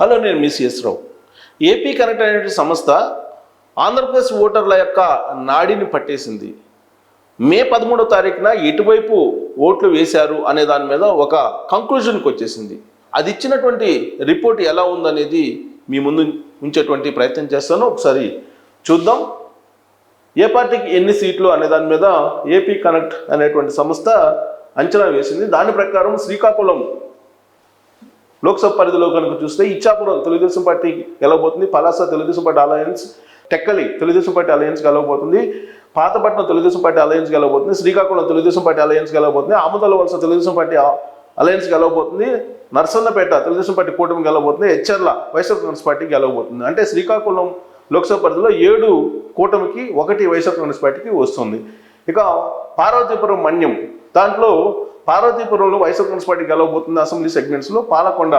Hello, నేను మీ CS రావు. AP connect అనే సంస్థ ఆంధ్రప్రదేశ్ ఓటర్ల యొక్క నాడిని పట్టేసింది. మే 13వ తారీఖున ఎటువైపు ఓట్లు వేశారు అనే దాని మీద ఒక కంక్లూజన్కి వచ్చేసింది. అది ఇచ్చినటువంటి రిపోర్ట్ ఎలా ఉందనేది మీ ముందు ఉంచేటువంటి ప్రయత్నం చేస్తాను. ఒకసారి చూద్దాం. ఏ పార్టీకి ఎన్ని సీట్లు అనే దాని మీద ఏపీ కనెక్ట్ అనేటువంటి సంస్థ అంచనా వేసింది. దాని ప్రకారం శ్రీకాకుళం లోక్సభ పరిధిలో కనుక చూస్తే ఇచ్చాపురం తెలుగుదేశం పార్టీ గెలవబోతుంది, Palasa Telugu Desam party alliance, Tekkali Telugu Desam party alliance గెలవబోతుంది, పాతపట్నం తెలుగుదేశం పార్టీ అలయన్స్ గెలవబోతుంది, శ్రీకాకుళం తెలుగుదేశం పార్టీ అలయన్స్ గెలవబోతుంది, Amadalavalasa Telugu Desam party alliance గెలవబోతుంది, నర్సన్నపేట తెలుగుదేశం పార్టీ కూటమి గెలవబోతుంది, హెచ్చర్ల వైఎస్ఆర్ కాంగ్రెస్ పార్టీ గెలవబోతుంది. అంటే శ్రీకాకుళం లోక్సభ పరిధిలో 7 కూటమికి 1 వైఎస్ఆర్ కాంగ్రెస్ పార్టీకి వస్తుంది. ఇక పార్వతీపురం మన్యం, దాంట్లో పార్వతీపురంలో వైఎస్ఆర్ కాంగ్రెస్ పార్టీ గెలవబోతుంది. అసెంబ్లీ సెగ్మెంట్స్లో పాలకొండ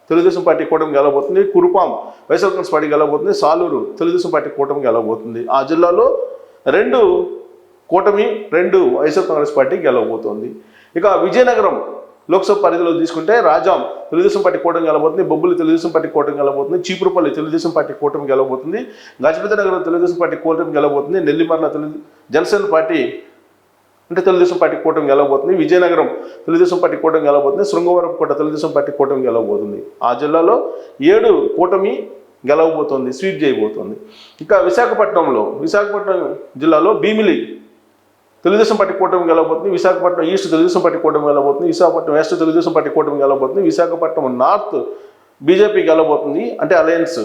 తెలుగుదేశం పార్టీ కూటమి గెలవబోతుంది, కురుపాం వైఎస్ఆర్ కాంగ్రెస్ పార్టీ గెలవబోతుంది, సాలూరు తెలుగుదేశం పార్టీ కూటమి గెలవబోతుంది. ఆ జిల్లాలో 2 కూటమి 2 వైఎస్ఆర్ కాంగ్రెస్ పార్టీ గెలవబోతుంది. ఇక విజయనగరం లోక్సభ పరిధిలో తీసుకుంటే రాజాం తెలుగుదేశం పార్టీ కూటమి గెలవబోతుంది, బొబ్బులు తెలుగుదేశం పార్టీ కూటమి గెలవబోతుంది, చీపురుపల్లి తెలుగుదేశం పార్టీ కూటమి గెలవబోతుంది, గజపతి నగరం తెలుగుదేశం పార్టీ కూటమి గెలవబోతుంది, నెల్లిమర్ల జనసేన పార్టీ అంటే తెలుగుదేశం పార్టీ కూటమి గెలవబోతుంది, విజయనగరం తెలుగుదేశం పార్టీ కూటమి గెలవబోతుంది, శృంగవరం కోట తెలుగుదేశం పార్టీ కూటమి గెలవబోతుంది. ఆ జిల్లాలో 7 కూటమి గెలవబోతోంది, స్వీప్ చేయబోతోంది. ఇక విశాఖపట్నం జిల్లాలో భీమిలి తెలుగుదేశం పార్టీ కూటమి గెలవబోతుంది, విశాఖపట్నం ఈస్ట్ తెలుగుదేశం పార్టీ కూటమి గెలవబోతుంది, విశాఖపట్నం వెస్ట్ తెలుగుదేశం పార్టీ కూటమి గెలవబోతుంది, విశాఖపట్నం నార్త్ బీజేపీ గెలవబోతుంది అంటే alliance,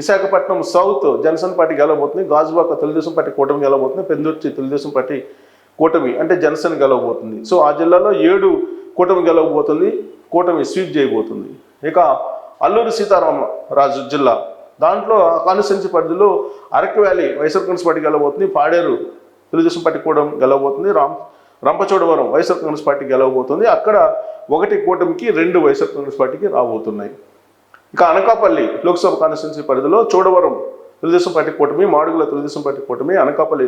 Visakhapatnam south Jana Sena party గెలవబోతుంది, గాజువాక తెలుగుదేశం పార్టీ కూటమి గెలవబోతుంది, పెందుర్తి తెలుగుదేశం పార్టీ కూటమి అంటే జనసేన గెలవబోతుంది. సో ఆ జిల్లాలో 7 కూటమి గెలవబోతుంది, కూటమి స్వీప్ చేయబోతుంది. ఇక అల్లూరి సీతారామరాజు జిల్లా, దాంట్లో కాన్స్టిట్యున్సీ పరిధిలో Araku valley YSR Congress party గెలవబోతుంది, పాడేరు తెలుగుదేశం పార్టీ కూటమి గెలవబోతుంది, రంపచోడవరం వైఎస్ఆర్ కాంగ్రెస్ పార్టీ గెలవబోతుంది. అక్కడ 1 కూటమికి 2 వైఎస్ఆర్ కాంగ్రెస్ పార్టీకి రాబోతున్నాయి. ఇక అనకాపల్లి లోక్సభ కాన్స్టిట్యున్సీ పరిధిలో చోడవరం తెలుగుదేశం పార్టీ కూటమి, మాడుగుల తెలుగుదేశం పార్టీ కూటమి, అనకాపల్లి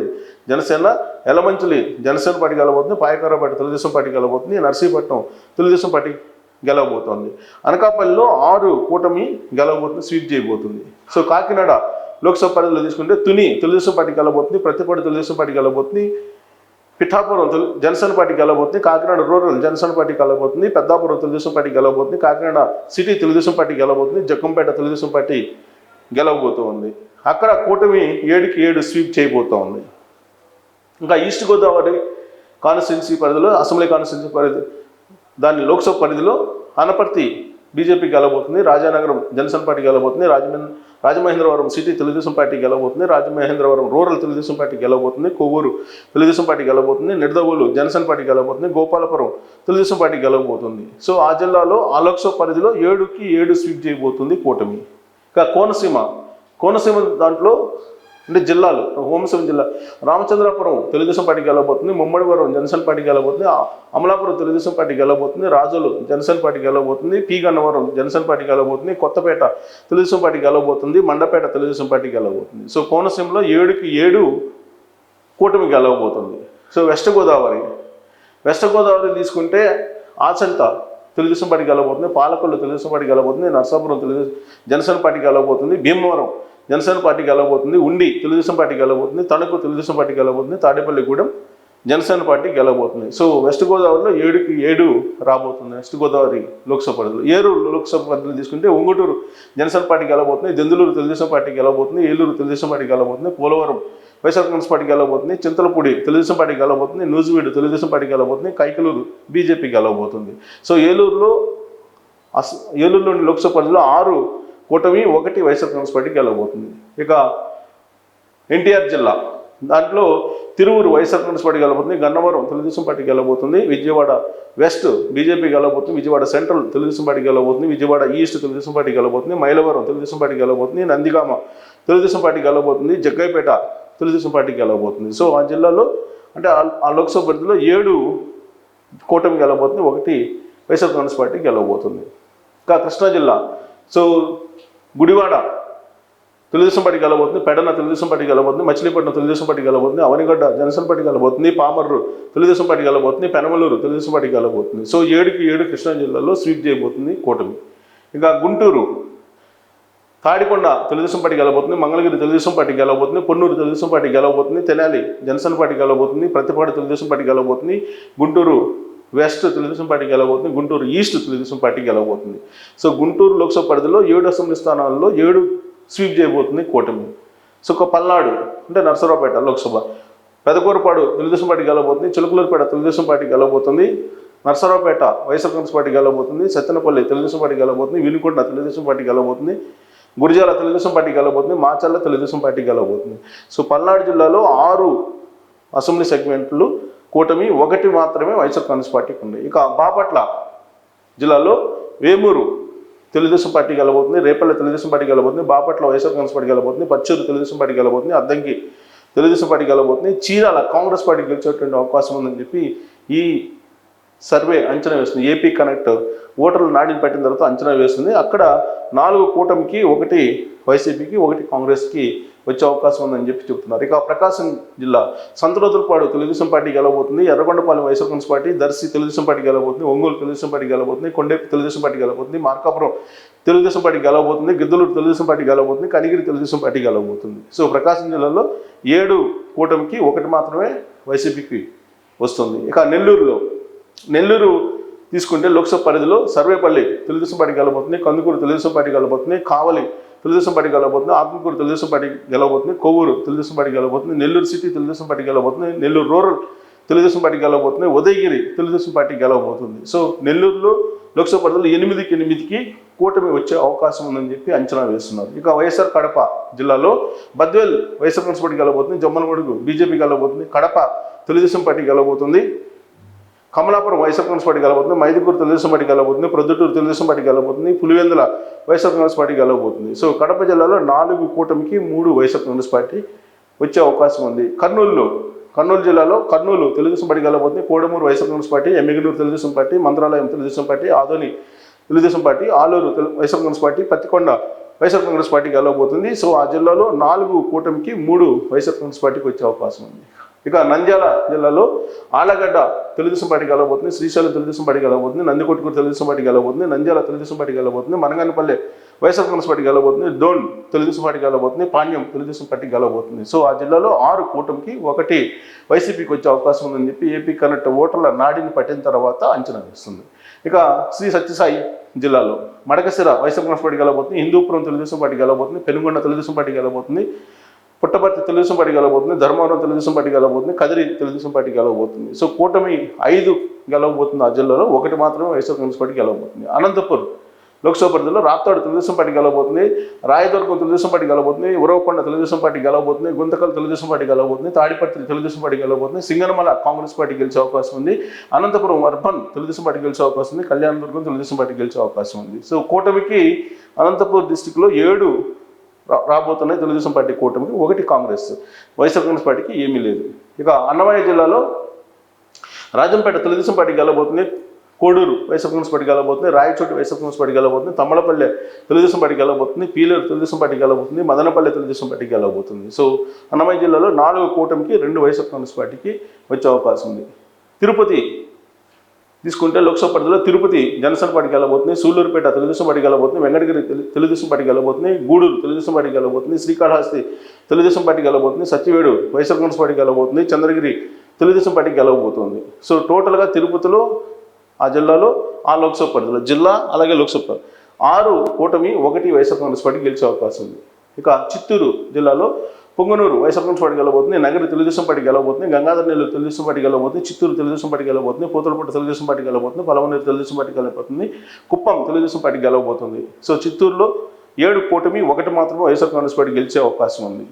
జనసేన, ఎలమంచిలి జనసేన పార్టీ గెలవబోతుంది, పాయకరాపేట తెలుగుదేశం పార్టీ గెలవబోతుంది, నర్సీపట్నం తెలుగుదేశం పార్టీ గెలవబోతోంది. అనకాపల్లిలో 6 కూటమి గెలవబోతుంది, స్వీప్ చేయబోతుంది. సో కాకినాడ లోక్సభ పరిధిలో తీసుకుంటే తుని తెలుగుదేశం పార్టీ గెలవబోతుంది, ప్రతిపాడు తెలుగుదేశం పార్టీ గెలవబోతుంది, పిఠాపురం జనసేన పార్టీ గెలవబోతుంది, కాకినాడ రూరల్ జనసేన పార్టీ గెలవబోతుంది, పెద్దాపురం తెలుగుదేశం పార్టీ గెలవబోతుంది, కాకినాడ సిటీ తెలుగుదేశం పార్టీ గెలవబోతుంది, జక్కంపేట తెలుగుదేశం పార్టీ గెలవబోతుంది. అక్కడ కూటమి 7కి 7 స్వీప్ చేయబోతూ ఉంది. ఇంకా ఈస్ట్ గోదావరి కాన్స్టిట్యున్సీ పరిధిలో అసెంబ్లీ కాన్స్టిట్యున్సీ పరిధి దాని లోక్సభ పరిధిలో అనపర్తి బీజేపీ గెలవబోతుంది, రాజానగరం జనసేన పార్టీ గెలవబోతుంది, రాజమహేంద్రవరం సిటీ తెలుగుదేశం పార్టీ గెలవబోతుంది, రాజమహేంద్రవరం రూరల్ తెలుగుదేశం పార్టీ గెలవబోతుంది, కొవ్వూరు తెలుగుదేశం పార్టీ గెలవబోతుంది, నిడదవోలు జనసేన పార్టీ గెలవబోతుంది, గోపాలపురం తెలుగుదేశం పార్టీ గెలవబోతుంది. సో ఆ జిల్లాలో ఆ లోక్సభ పరిధిలో 7కి 7 స్వీప్ చేయబోతుంది కూటమి. ఇక కోనసీమ దాంట్లో అంటే జిల్లాలు కోనసీమ జిల్లా రామచంద్రాపురం తెలుగుదేశం పార్టీ గెలవబోతుంది, ముమ్మడివరం జనసేన పార్టీ గెలవబోతుంది, అమలాపురం తెలుగుదేశం పార్టీ గెలవబోతుంది, రాజోలు జనసేన పార్టీ గెలవబోతుంది, పి గన్నవరం జనసేన పార్టీ గెలవబోతుంది, కొత్తపేట తెలుగుదేశం పార్టీ గెలవబోతుంది, మండపేట తెలుగుదేశం పార్టీ గెలవబోతుంది. సో కోనసీమలో 7కి 7 కూటమి గెలవబోతుంది. సో వెస్ట్ గోదావరి తీసుకుంటే ఆచంట తెలుగుదేశం పార్టీ గెలవబోతుంది, పాలకొల్లు తెలుగుదేశం పార్టీ గెలవబోతుంది, నర్సాపురం జనసేన పార్టీ గెలవబోతుంది, భీమవరం జనసేన పార్టీ గెలవబోతుంది, ఉండి తెలుగుదేశం పార్టీ గెలవబోతుంది, తణుకు తెలుగుదేశం పార్టీ గెలవబోతుంది, తాడేపల్లిగూడెం జనసేన పార్టీ గెలవబోతుంది. సో వెస్ట్ గోదావరిలో 7కి 7 రాబోతుంది. వెస్ట్ గోదావరి లోక్సభ పరిధిలో ఏలూరు లోక్సభ పరిధిలో తీసుకుంటే ఉంగుటూరు జనసేన పార్టీ గెలవబోతుంది, దెందులూరు తెలుగుదేశం పార్టీ గెలవబోతుంది, ఏలూరు తెలుగుదేశం పార్టీ గెలవబోతుంది, పోలవరం వైఎస్ఆర్ కాంగ్రెస్ పార్టీ గెలవబోతుంది, చింతలపూడి తెలుగుదేశం పార్టీ గెలవబోతుంది, నూజివీడు తెలుగుదేశం పార్టీ గెలవబోతుంది, కైకలూరు బీజేపీ గెలవబోతుంది. సో ఏలూరులోని లోక్సభ పరిధిలో 6 కూటమి 1 వైఎస్ఆర్ కాంగ్రెస్ పార్టీ గెలవబోతుంది. ఇక ఎన్టీఆర్ జిల్లా దాంట్లో తిరువురు వైఎస్ఆర్ కాంగ్రెస్ పార్టీ గెలవబోతుంది, గన్నవరం తెలుగుదేశం పార్టీ గెలవబోతుంది, విజయవాడ వెస్ట్ బీజేపీ గెలవబోతుంది, విజయవాడ సెంట్రల్ తెలుగుదేశం పార్టీ గెలవబోతుంది, విజయవాడ ఈస్ట్ తెలుగుదేశం పార్టీ గెలవబోతుంది, మైలవరం తెలుగుదేశం పార్టీ గెలవబోతుంది, నందిగామ తెలుగుదేశం పార్టీ గెలవబోతుంది, జగ్గైపేట తెలుగుదేశం పార్టీ గెలవబోతుంది. సో ఆ జిల్లాలో అంటే ఆ లోక్సభ పరిధిలో 7 కూటమి గెలవబోతుంది, 1 వైఎస్ఆర్ కాంగ్రెస్ పార్టీ గెలవబోతుంది. ఇంకా కృష్ణా జిల్లా సో గుడివాడ తెలుగుదేశం పార్టీ గెలవబోతుంది, పెడన తెలుగుదేశం పార్టీ గెలవబోతుంది, మచిలీపట్నం తెలుగుదేశం పార్టీ గెలవబోతుంది, అవనిగడ్డ జనసేన పార్టీ గెలవబోతుంది, పామర్రు తెలుగుదేశం పార్టీ గెలవబోతుంది, పెనమలూరు తెలుగుదేశం పార్టీ గెలవబోతుంది. సో 7కి 7 కృష్ణా జిల్లాలో స్వీప్ చేయబోతుంది కూటమి. ఇంకా గుంటూరు తాడికొండ తెలుగుదేశం పార్టీ గెలవబోతుంది, మంగళగిరి తెలుగుదేశం పార్టీ గెలవబోతుంది, పొన్నూరు తెలుగుదేశం పార్టీ గెలవబోతుంది, తెనాలి జనసేన పార్టీ గెలవబోతుంది, ప్రతిపాడు తెలుగుదేశం పార్టీ గెలవబోతుంది, గుంటూరు వెస్ట్ తెలుగుదేశం పార్టీ గెలవబోతుంది, గుంటూరు ఈస్ట్ తెలుగుదేశం పార్టీ గెలవబోతుంది. సో గుంటూరు లోక్సభ పరిధిలో 7 అసెంబ్లీ స్థానాల్లో 7 స్వీప్ చేయబోతుంది కూటమి. సో ఒక పల్నాడు అంటే నర్సరావుపేట లోక్సభ, పెదకూరపాడు తెలుగుదేశం పార్టీ గెలవబోతుంది, చిలుకలూరుపేట తెలుగుదేశం పార్టీ గెలవబోతుంది, నర్సరావుపేట వైఎస్ఆర్ కాంగ్రెస్ పార్టీ గెలవబోతుంది, సత్తెనపల్లి తెలుగుదేశం పార్టీ గెలవబోతుంది, వినుకొండ తెలుగుదేశం పార్టీ గెలవబోతుంది, గురిజాల తెలుగుదేశం పార్టీ గెలవబోతుంది, మాచర్ల తెలుగుదేశం పార్టీ గెలవబోతుంది. సో పల్నాడు జిల్లాలో 6 అసెంబ్లీ సెగ్మెంట్లు కూటమి, 1 మాత్రమే వైఎస్ఆర్ కాంగ్రెస్ పార్టీకి ఉంది. ఇక బాపట్ల జిల్లాలో వేమూరు తెలుగుదేశం పార్టీ గెలవబోతుంది, రేపల్లె తెలుగుదేశం పార్టీ గెలవబోతుంది, బాపట్ల వైఎస్ఆర్ కాంగ్రెస్ పార్టీ గెలవబోతుంది, పచ్చూరు తెలుగుదేశం పార్టీ గెలవబోతుంది, అద్దంకి తెలుగుదేశం పార్టీ గెలవబోతుంది, చీరాల కాంగ్రెస్ పార్టీ గెలిచేటువంటి అవకాశం ఉందని చెప్పి ఈ సర్వే అంచనా వేస్తుంది. ఏపీ కనెక్ట్ ఓటర్లు నాడిని పట్టిన తర్వాత అంచనా వేస్తుంది. అక్కడ 4 కూటమికి, 1 వైసీపీకి, 1 కాంగ్రెస్కి వచ్చే అవకాశం ఉందని చెప్పి చెప్తున్నారు. ఇక ప్రకాశం జిల్లా సంతరోతులపాడు తెలుగుదేశం పార్టీ గెలవబోతుంది, Yerragondapalem YSR Congress party, Darsi Telugu Desam party గెలవబోతుంది, ఒంగోలు తెలుగుదేశం పార్టీ గెలవబోతుంది, కొండేపు తెలుగుదేశం పార్టీ గెలవబోతుంది, మార్కాపురం తెలుగుదేశం పార్టీ గెలవబోతుంది, గిద్దలూరు తెలుగుదేశం పార్టీ గెలవబోతుంది, కనిగిరి తెలుగుదేశం పార్టీ గెలవబోతుంది. సో ప్రకాశం జిల్లాలో 7 కూటమికి, 1 మాత్రమే వైసీపీకి వస్తుంది. ఇక నెల్లూరు తీసుకుంటే లోక్సభ పరిధిలో సర్వేపల్లి తెలుగుదేశం పార్టీ గెలవబోతుంది, కందుకూరు తెలుగుదేశం పార్టీ గెలవబోతుంది, కావలి తెలుగుదేశం పార్టీ గెలవబోతుంది, ఆత్మకూరు తెలుగుదేశం పార్టీ గెలవబోతుంది, కొవ్వూరు తెలుగుదేశం పార్టీ గెలవబోతుంది, నెల్లూరు సిటీ తెలుగుదేశం పార్టీ గెలవబోతుంది, నెల్లూరు రూరల్ తెలుగుదేశం పార్టీ గెలవబోతుంది, ఉదయగిరి తెలుగుదేశం పార్టీ గెలవబోతుంది. సో నెల్లూరులో లోక్సభ పరిధిలో 8కి కూటమి వచ్చే అవకాశం ఉందని చెప్పి అంచనా వేస్తున్నారు. ఇక వైఎస్ఆర్ కడప జిల్లాలో బద్వేల్ వైఎస్ఆర్ కాంగ్రెస్ పార్టీ గెలవబోతుంది, జమ్మలమడుగు బీజేపీ గెలవబోతుంది, కడప తెలుగుదేశం పార్టీ గెలవబోతుంది, కమలాపురం వైఎస్ఆర్ కాంగ్రెస్ పార్టీ గెలవబోతుంది, మైదుకూరు తెలుగుదేశం పార్టీ గెలవబోతుంది, ప్రొద్దుటూరు తెలుగుదేశం పార్టీ గెలవబోతుంది, పులివెందుల వైఎస్ఆర్ కాంగ్రెస్ పార్టీ గెలవబోతుంది. సో కడప జిల్లాలో 4 కూటమికి, 3 వైఎస్ఆర్ కాంగ్రెస్ పార్టీ వచ్చే అవకాశం ఉంది. కర్నూలు జిల్లాలో కర్నూలు తెలుగుదేశం పార్టీ గెలవబోతుంది, Kodumur YSR Congress party, Yemmiganur Telugu Desam party, Mantralayam Telugu Desam party, Adoni Telugu Desam party, Alur YSR Congress party, Pattikonda YSR Congress party గెలవబోతుంది. సో ఆ జిల్లాలో 4 కూటమికి, 3 వైఎస్ఆర్ కాంగ్రెస్ పార్టీకి వచ్చే అవకాశం ఉంది. ఇక నంద్యాల జిల్లాలో ఆళ్లగడ్డ తెలుగుదేశం పార్టీ గెలవబోతుంది, శ్రీశైలం తెలుగుదేశం పార్టీ గెలవబోతుంది, నందికొట్కూరు తెలుగుదేశం పార్టీ గెలవబోతుంది, నంద్యాల తెలుగుదేశం పార్టీ గెలవబోతుంది, మనగానపల్లె వైఎస్ఆర్ కాంగ్రెస్ పార్టీ గెలవబోతుంది, డోన్ తెలుగుదేశం పార్టీ గెలవబోతుంది, పాణ్యం తెలుగుదేశం పార్టీ గెలవబోతుంది. సో ఆ జిల్లాలో 6 కూటమికి, 1 వైసీపీకి వచ్చే అవకాశం ఉందని చెప్పి ఏపీ కనెక్ట్ ఓటర్ల నాడిని పట్టిన తర్వాత అంచనా వేస్తుంది. ఇక శ్రీ సత్యసాయి జిల్లాలో మడకశిర వైఎస్ఆర్ కాంగ్రెస్ పార్టీ గెలవబోతుంది, హిందూపురం తెలుగుదేశం పార్టీ గెలవబోతుంది, పెనుగొండ తెలుగుదేశం పార్టీ గెలవబోతుంది, పుట్టపర్తి తెలుగుదేశం పార్టీ గెలవబోతుంది, ధర్మవరం తెలుగుదేశం పార్టీ గెలవబోతుంది, కదిరి తెలుగుదేశం పార్టీ గెలవబోతుంది. సో కూటమి 5 గెలవబోతుంది. ఆ జిల్లాలో 1 మాత్రమే వైఎస్ఆర్ కాంగ్రెస్ పార్టీ గెలవబోతుంది. అనంతపూర్ లోక్సభ పరిధిలో రాప్తాడు తెలుగుదేశం పార్టీ గెలవబోతుంది, రాయదుర్గం తెలుగుదేశం పార్టీ గెలవబోతుంది, ఉరవకొండ తెలుగుదేశం పార్టీ గెలవబోతుంది, గుంతకల్ తెలుగుదేశం పార్టీ గెలవబోతుంది, తాడిపత్రి తెలుగుదేశం పార్టీ గెలవబోతుంది, సింగనమల కాంగ్రెస్ పార్టీ గెలిచే అవకాశం ఉంది, అనంతపురం అర్బన్ తెలుగుదేశం పార్టీ గెలిచే అవకాశం ఉంది, కళ్యాణదుర్గం తెలుగుదేశం పార్టీ గెలిచే అవకాశం ఉంది. సో కూటమికి అనంతపూర్ డిస్టిక్లో 7 రాబోతున్నాయి తెలుగుదేశం పార్టీ కూటమికి, 1 కాంగ్రెస్, వైఎస్ఆర్ కాంగ్రెస్ పార్టీకి ఏమీ లేదు. ఇక అన్నమయ్య జిల్లాలో రాజంపేట తెలుగుదేశం పార్టీ గెలవబోతుంది, కోడూరు వైఎస్ఆర్ కాంగ్రెస్ పార్టీ గెలవబోతుంది, రాయచోటి వైఎస్ఆర్ కాంగ్రెస్ పార్టీ గెలవబోతుంది, తమ్మలపల్లె తెలుగుదేశం పార్టీ గెలవబోతుంది, పీలేరు తెలుగుదేశం పార్టీ గెలవబోతుంది, మదనపల్లె తెలుగుదేశం పార్టీ గెలవబోతుంది. సో అన్నమయ్య జిల్లాలో 4 కూటమికి, 2 వైఎస్ఆర్ కాంగ్రెస్ పార్టీకి వచ్చే అవకాశం ఉంది. తిరుపతి తీసుకుంటే లోక్సభ పరిధిలో తిరుపతి జనసేన పార్టీ గెలవబోతుంది, సూళ్లూరుపేట తెలుగుదేశం పార్టీ గెలవబోతుంది, వెంకటగిరి తెలుగుదేశం పార్టీ గెలవబోతుంది, గూడూరు తెలుగుదేశం పార్టీ గెలవబోతుంది, శ్రీకాళహస్తి తెలుగుదేశం పార్టీ గెలవబోతుంది, సత్యవేడు వైఎస్ఆర్ కాంగ్రెస్ పార్టీ గెలవబోతుంది, చంద్రగిరి తెలుగుదేశం పార్టీ గెలవబోతుంది. సో టోటల్గా తిరుపతిలో ఆ జిల్లాలో ఆ లోక్సభ పరిధిలో జిల్లా అలాగే లోక్సభ 6 కూటమి, 1 వైఎస్ఆర్ కాంగ్రెస్ పార్టీ గెలిచే అవకాశం ఉంది. ఇక చిత్తూరు జిల్లాలో పొంగనూరు వైఎస్ఆర్ కాంగ్రెస్ పార్టీ గెలవబోతుంది, నగరి తెలుగుదేశం పార్టీ గెలవబోతుంది, గంగాధర నెల్లూరు తెలుగుదేశం పార్టీ గెలవబోతుంది, చిత్తూరు తెలుగుదేశం పార్టీ గెలవబోతుంది, పూతలపట్టు తెలుగుదేశం పార్టీ గెలవబోతుంది, పలమనేరు తెలుగుదేశం పార్టీ గెలవబోతుంది, కుప్పం తెలుగుదేశం పార్టీ గెలవబోతుంది. సో చిత్తూరులో 7 కూటమి, 1 మాత్రమే వైఎస్ఆర్ కాంగ్రెస్ పార్టీ గెలిచే అవకాశం ఉంది.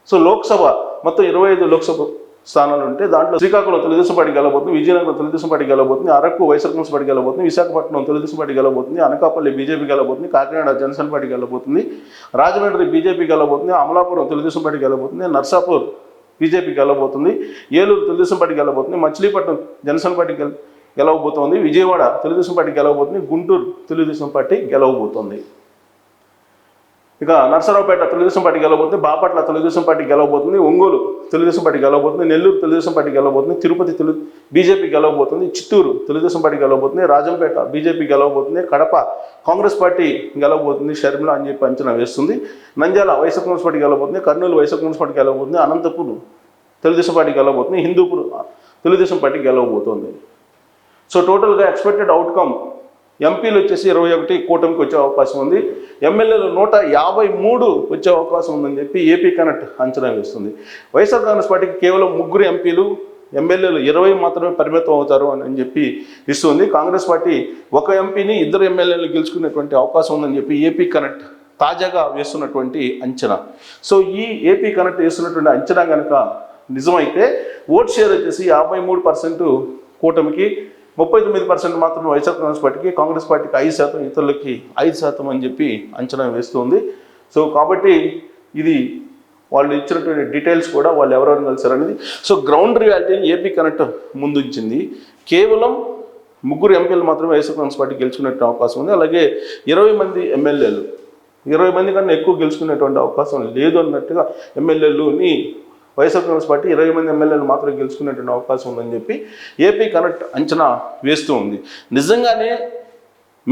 సో లోక్సభ మొత్తం 25 లోక్సభ స్థానాలు ఉంటే దాంట్లో శ్రీకాకుళం తెలుగుదేశం పార్టీ గెలవబోతుంది, విజయనగరం తెలుగుదేశం పార్టీ గెలవబోతుంది, అరకు వైఎస్ఆర్ కాంగ్రెస్ పార్టీ గెలవబోతుంది, విశాఖపట్నం తెలుగుదేశం పార్టీ గెలవబోతుంది, అనకాపల్లి బీజేపీ గెలవబోతుంది, కాకినాడ జనసేన పార్టీ గెలవబోతుంది, రాజమండ్రి బీజేపీ గెలవబోతుంది, అమలాపురం తెలుగుదేశం పార్టీ గెలవబోతుంది, నర్సాపూర్ బీజేపీ గెలవబోతుంది, ఏలూరు తెలుగుదేశం పార్టీ గెలవబోతుంది, మచిలీపట్నం జనసేన పార్టీ గెలవబోతోంది, విజయవాడ తెలుగుదేశం పార్టీ గెలవబోతుంది, గుంటూరు తెలుగుదేశం పార్టీ గెలవబోతోంది. ఇక నర్సరావుపేట తెలుగుదేశం పార్టీ గెలవబోతుంది, బాపట్ల తెలుగుదేశం పార్టీ గెలవబోతుంది, ఒంగోలు తెలుగుదేశం పార్టీ గెలవబోతుంది, నెల్లూరు తెలుగుదేశం పార్టీ గెలవబోతుంది, తిరుపతి బీజేపీ గెలవబోతుంది, చిత్తూరు తెలుగుదేశం పార్టీ గెలవబోతుంది, రాజంపేట బీజేపీ గెలవబోతుంది, కడప కాంగ్రెస్ పార్టీ గెలవబోతుంది షర్మిల అని చెప్పి అంచనా వేస్తుంది, నంద్యాల వైఎస్ఆర్ కాంగ్రెస్ పార్టీ గెలవబోతుంది, కర్నూలు వైఎస్ఆర్ కాంగ్రెస్ పార్టీ గెలవబోతుంది, అనంతపూర్ తెలుగుదేశం పార్టీ గెలవబోతుంది, హిందూపూర్ తెలుగుదేశం పార్టీ గెలవబోతుంది. సో టోటల్గా ఎక్స్పెక్టెడ్ అవుట్కమ్ ఎంపీలు వచ్చేసి 21 కూటమికి వచ్చే అవకాశం ఉంది, ఎమ్మెల్యేలు 153 వచ్చే అవకాశం ఉందని చెప్పి ఏపీ కనెక్ట్ అంచనా వేస్తుంది. వైఎస్ఆర్ కాంగ్రెస్ పార్టీకి కేవలం 3 ఎంపీలు, ఎమ్మెల్యేలు 20 మాత్రమే పరిమితం అవుతారు అని చెప్పి ఇస్తుంది. కాంగ్రెస్ పార్టీ 1 ఎంపీని 2 ఎమ్మెల్యేలు గెలుచుకునేటువంటి అవకాశం ఉందని చెప్పి ఏపీ కనెక్ట్ తాజాగా వేస్తున్నటువంటి అంచనా. సో ఈ ఏపీ కనెక్ట్ వేస్తున్నటువంటి అంచనా కనుక నిజమైతే ఓట్ షేర్ వచ్చేసి 53% కూటమికి, 39% మాత్రం వైఎస్ఆర్ కాంగ్రెస్ పార్టీకి, కాంగ్రెస్ పార్టీకి 5%, ఇతరులకి 5% అని చెప్పి అంచనా వేస్తుంది. సో కాబట్టి ఇది వాళ్ళు ఇచ్చినటువంటి డీటెయిల్స్ కూడా వాళ్ళు ఎవరెవరు కలిసారనేది. సో గ్రౌండ్ రియాలిటీని ఏపీ కనెక్ట్ ముందుంచింది. కేవలం 3 ఎంపీలు మాత్రమే వైఎస్ఆర్ కాంగ్రెస్ పార్టీ గెలుచుకునే అవకాశం ఉంది. అలాగే 20 మంది ఎమ్మెల్యేలు, 20 మంది కన్నా ఎక్కువ గెలుచుకునేటువంటి అవకాశం లేదు అన్నట్టుగా ఎమ్మెల్యేలుని వైఎస్ఆర్ కాంగ్రెస్ పార్టీ 20 మంది ఎమ్మెల్యేలు మాత్రం గెలుచుకునేటువంటి అవకాశం ఉందని చెప్పి ఏపీ కనెక్ట్ అంచనా వేస్తూ ఉంది. నిజంగానే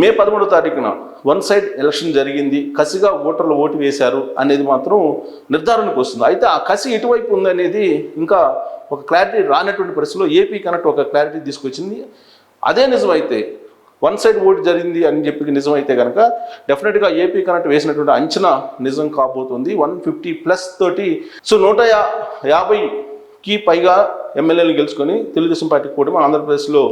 మే 13వ తారీఖున వన్ సైడ్ ఎలక్షన్ జరిగింది, కసిగా ఓటర్లు ఓటు వేశారు అనేది మాత్రం నిర్ధారణకు వస్తుంది. అయితే ఆ కసి ఎటువైపు ఉందనేది ఇంకా ఒక క్లారిటీ రానటువంటి పరిస్థితిలో ఏపీ కనెక్ట్ ఒక క్లారిటీ తీసుకొచ్చింది. అదే నిజమైతే వన్ సైడ్ ఓటు జరిగింది అని చెప్పి నిజమైతే కనుక డెఫినెట్గా ఏపీ కనెక్ట్ వేసినటువంటి అంచనా నిజం కాబోతుంది. 150+ తోటి సో 150కి పైగా ఎమ్మెల్యేలు గెలుచుకొని తెలుగుదేశం పార్టీ కూటమి ఆంధ్రప్రదేశ్లో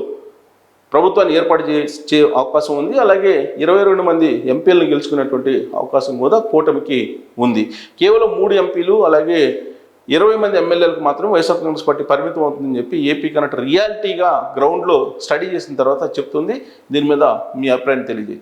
ప్రభుత్వాన్ని ఏర్పాటు చేసే అవకాశం ఉంది. అలాగే 22 మంది ఎంపీలను గెలుచుకునేటువంటి అవకాశం కూడా కూటమికి ఉంది. కేవలం 3 ఎంపీలు అలాగే 20 మంది ఎమ్మెల్యేలకు మాత్రం వైఎస్ఆర్ కాంగ్రెస్ పార్టీ పరిమితం అవుతుందని చెప్పి ఏపీ కనెక్ట్ రియాలిటీగా గ్రౌండ్లో స్టడీ చేసిన తర్వాత చెప్తుంది. దీని మీద మీ అభిప్రాయాన్ని తెలియజేయచ్చు.